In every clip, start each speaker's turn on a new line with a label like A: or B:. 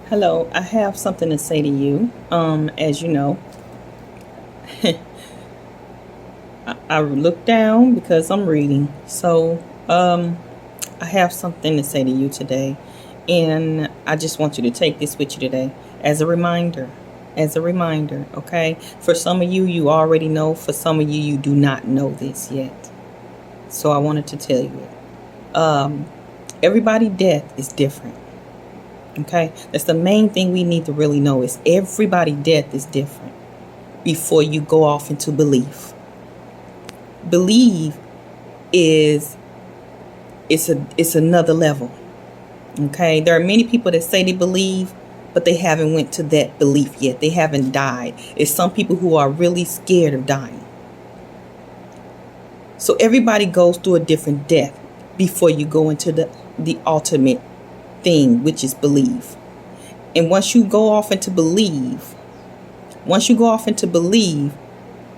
A: Hello, I have something to say to you. As you know, I look down because I'm reading. I have something to say to you today, and I just want you to take this with you today as a reminder. As a reminder, okay? For some of you, you already know. For some of you, you do not know this yet. So I wanted to tell you it. Everybody's death is different. Okay, that's the main thing we need to really know is everybody's death is different before you go off into belief. Believe is it's another level. Okay, there are many people that say they believe, but they haven't went to that belief yet. They haven't died. It's some people who are really scared of dying. So everybody goes through a different death before you go into the ultimate thing, which is believe. And once you go off into believe,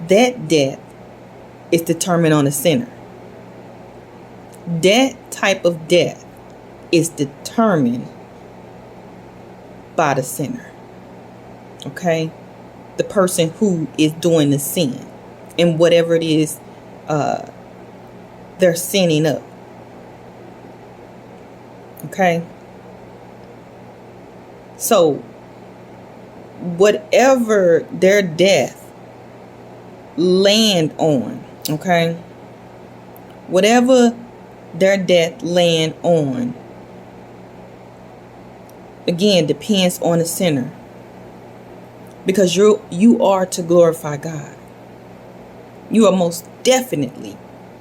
A: that death is determined on the sinner. That type of death is determined by the sinner. Okay? The person who is doing the sin and whatever it is they're sinning up. Okay? So, whatever their death land on, okay? Whatever their death land on, again, depends on the sinner. Because you are to glorify God. You are most definitely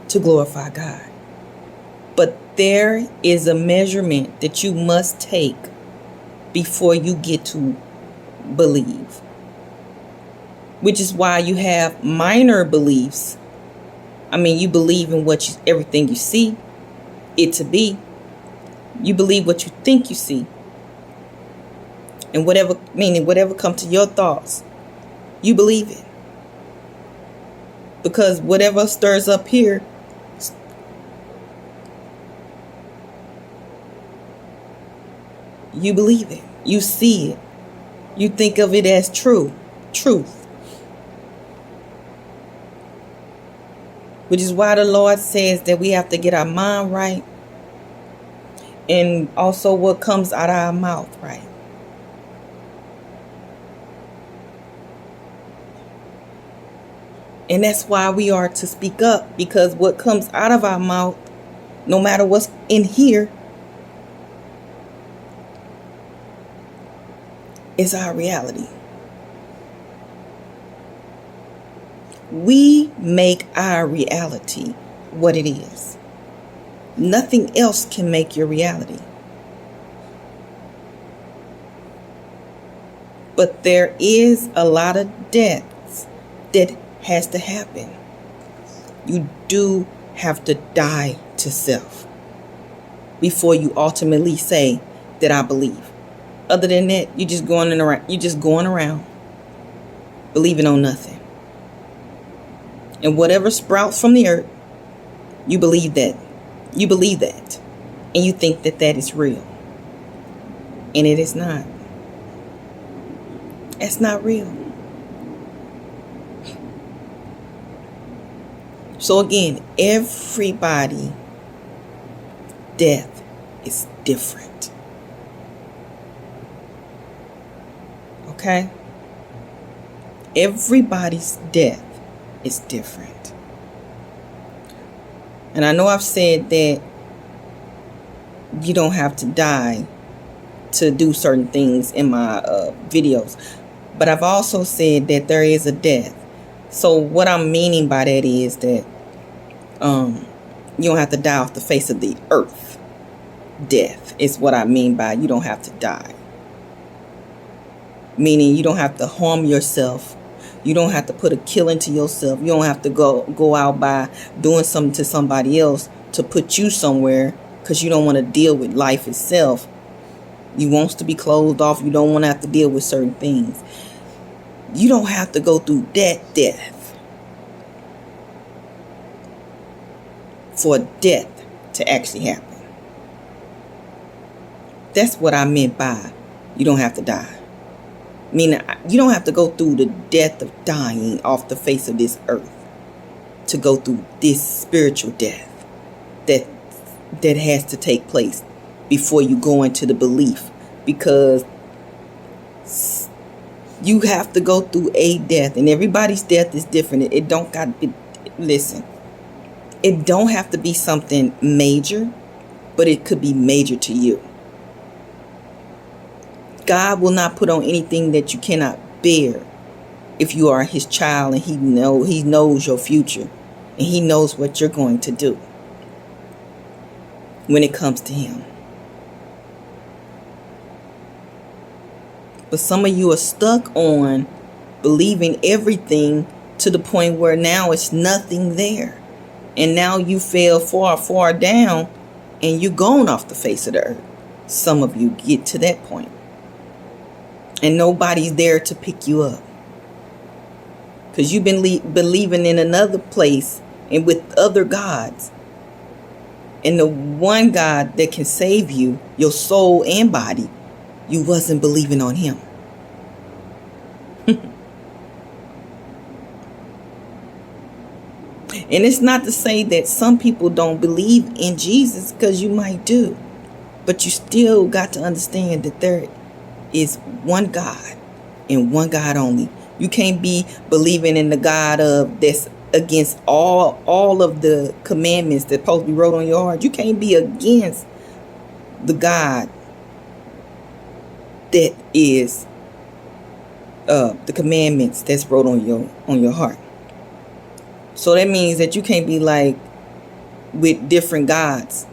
A: to glorify God. But there is a measurement that you must take before you get to believe. Which is why you have minor beliefs. I mean, you believe in everything you see it to be. You believe what you think you see. And whatever comes to your thoughts, you believe it. Because whatever stirs up here, you believe it. You see it. You think of it as truth. Which is why the Lord says that we have to get our mind right. And also what comes out of our mouth right. And that's why we are to speak up. Because what comes out of our mouth, no matter what's in here, is our reality. We make our reality what it is. Nothing else can make your reality. But there is a lot of deaths that has to happen. You do have to die to self before you ultimately say that I believe. Other than that, you're just going around believing on nothing. And whatever sprouts from the earth, you believe that. You believe that. And you think that that is real. And it is not. It's not real. So again, everybody death is different. Okay? Everybody's death is different. And I know I've said that you don't have to die to do certain things in my videos. But I've also said that there is a death. So what I'm meaning by that is that you don't have to die off the face of the earth. Death is what I mean by you don't have to die. Meaning you don't have to harm yourself. You don't have to put a killing to yourself. You don't have to go out by doing something to somebody else to put you somewhere because you don't want to deal with life itself. You want to be closed off. You don't want to have to deal with certain things. You don't have to go through that death for death to actually happen. That's what I meant by You don't have to die. Meaning, you don't have to go through the death of dying off the face of this earth to go through this spiritual death that has to take place before you go into the belief, because you have to go through a death, and everybody's death is different. It don't got to be, listen, it don't have to be something major, but it could be major to you. God will not put on anything that you cannot bear if you are his child, and he knows your future, and he knows what you're going to do when it comes to him. But some of you are stuck on believing everything to the point where now it's nothing there. And now you fell far, far down, and you're gone off the face of the earth. Some of you get to that point, and nobody's there to pick you up, because you've been believing in another place and with other gods. And the one God that can save you, your soul and body, you wasn't believing on him. And it's not to say that some people don't believe in Jesus, because you might do. But you still got to understand that there is one God and one God only. You can't be believing in the God of that's against all of the commandments that supposed to be wrote on your heart. You can't be against the God that is the commandments that's wrote on your heart. So that means that you can't be like with different gods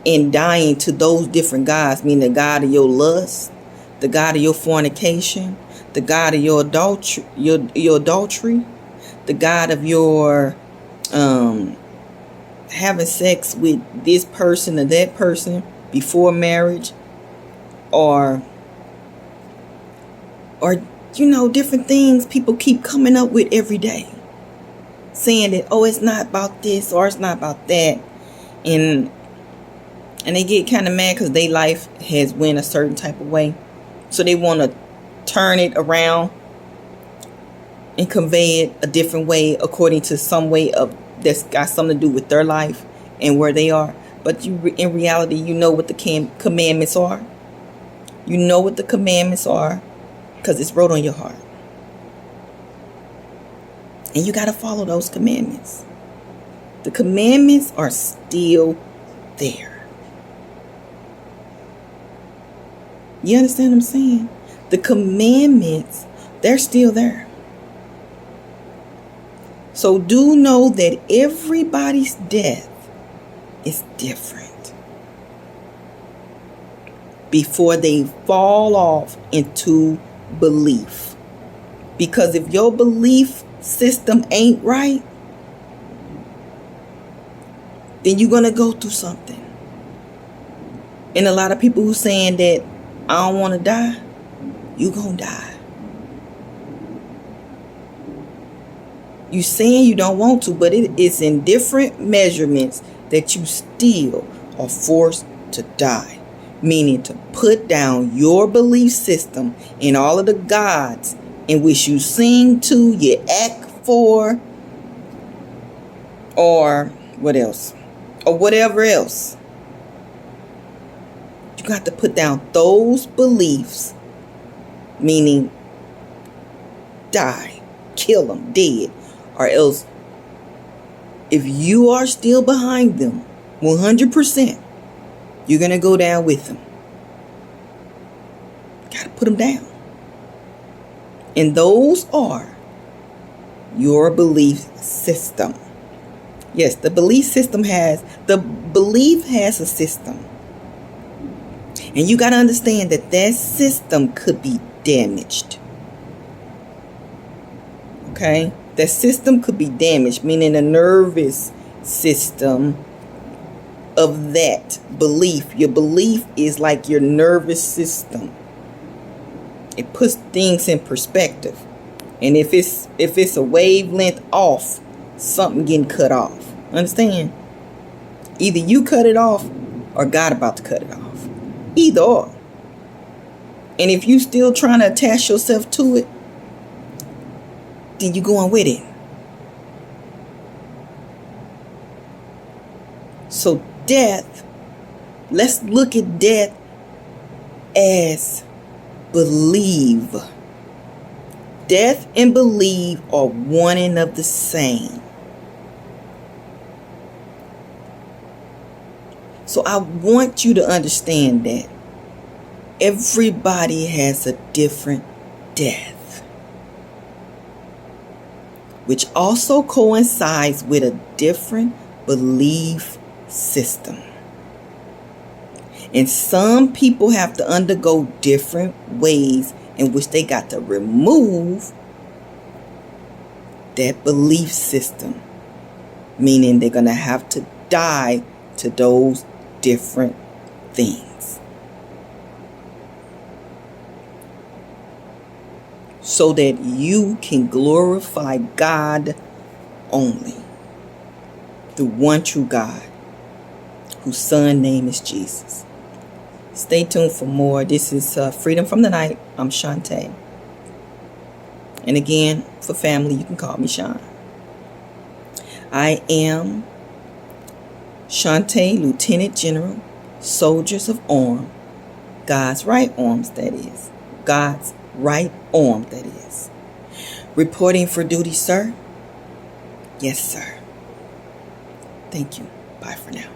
A: and dying to those different gods, meaning the God of your lust, the God of your fornication, the God of your adultery, the God of your having sex with this person or that person before marriage, or different things people keep coming up with every day, saying that, oh, it's not about this or it's not about that, and they get kind of mad because their life has went a certain type of way, so they want to turn it around and convey it a different way, according to some way of that's got something to do with their life and where they are. But in reality, you know what the commandments are. You know what the commandments are, because it's wrote on your heart. And you got to follow those commandments. The commandments are still there. You understand what I'm saying? The commandments, they're still there. So do know that everybody's death is different before they fall off into belief. Because if your belief system ain't right, then you're going to go through something. And a lot of people who saying that I don't want to die, you going to die. You saying you don't want to, but it's in different measurements that you still are forced to die. Meaning to put down your belief system and all of the gods in which you sing to, you act for, or what else? Or whatever else. You got to put down those beliefs, meaning die, kill them, dead. Or else, if you are still behind them 100%, you're going to go down with them. Got to put them down. And those are your belief system. Yes, the belief has a system. And you got to understand that system could be damaged. Okay? That system could be damaged, meaning the nervous system of that belief. Your belief is like your nervous system. It puts things in perspective. And if it's a wavelength off, something getting cut off. Understand? Either you cut it off or God about to cut it off. Either or. And if you still trying to attach yourself to it, then you going with it. So death, let's look at death as believe. Death and believe are one and of the same. So I want you to understand that everybody has a different death, which also coincides with a different belief system. And some people have to undergo different ways in which they got to remove that belief system, meaning they're going to have to die to those different things so that you can glorify God only, the one true God, whose son name is Jesus. Stay tuned for more. This is Freedom from the Night. I'm Shantae. And again, for family, you can call me Sean. I am Shantae, Lieutenant General, Soldiers of Arm, God's right arms, that is. God's right arm, that is. Reporting for duty, sir. Yes, sir. Thank you. Bye for now.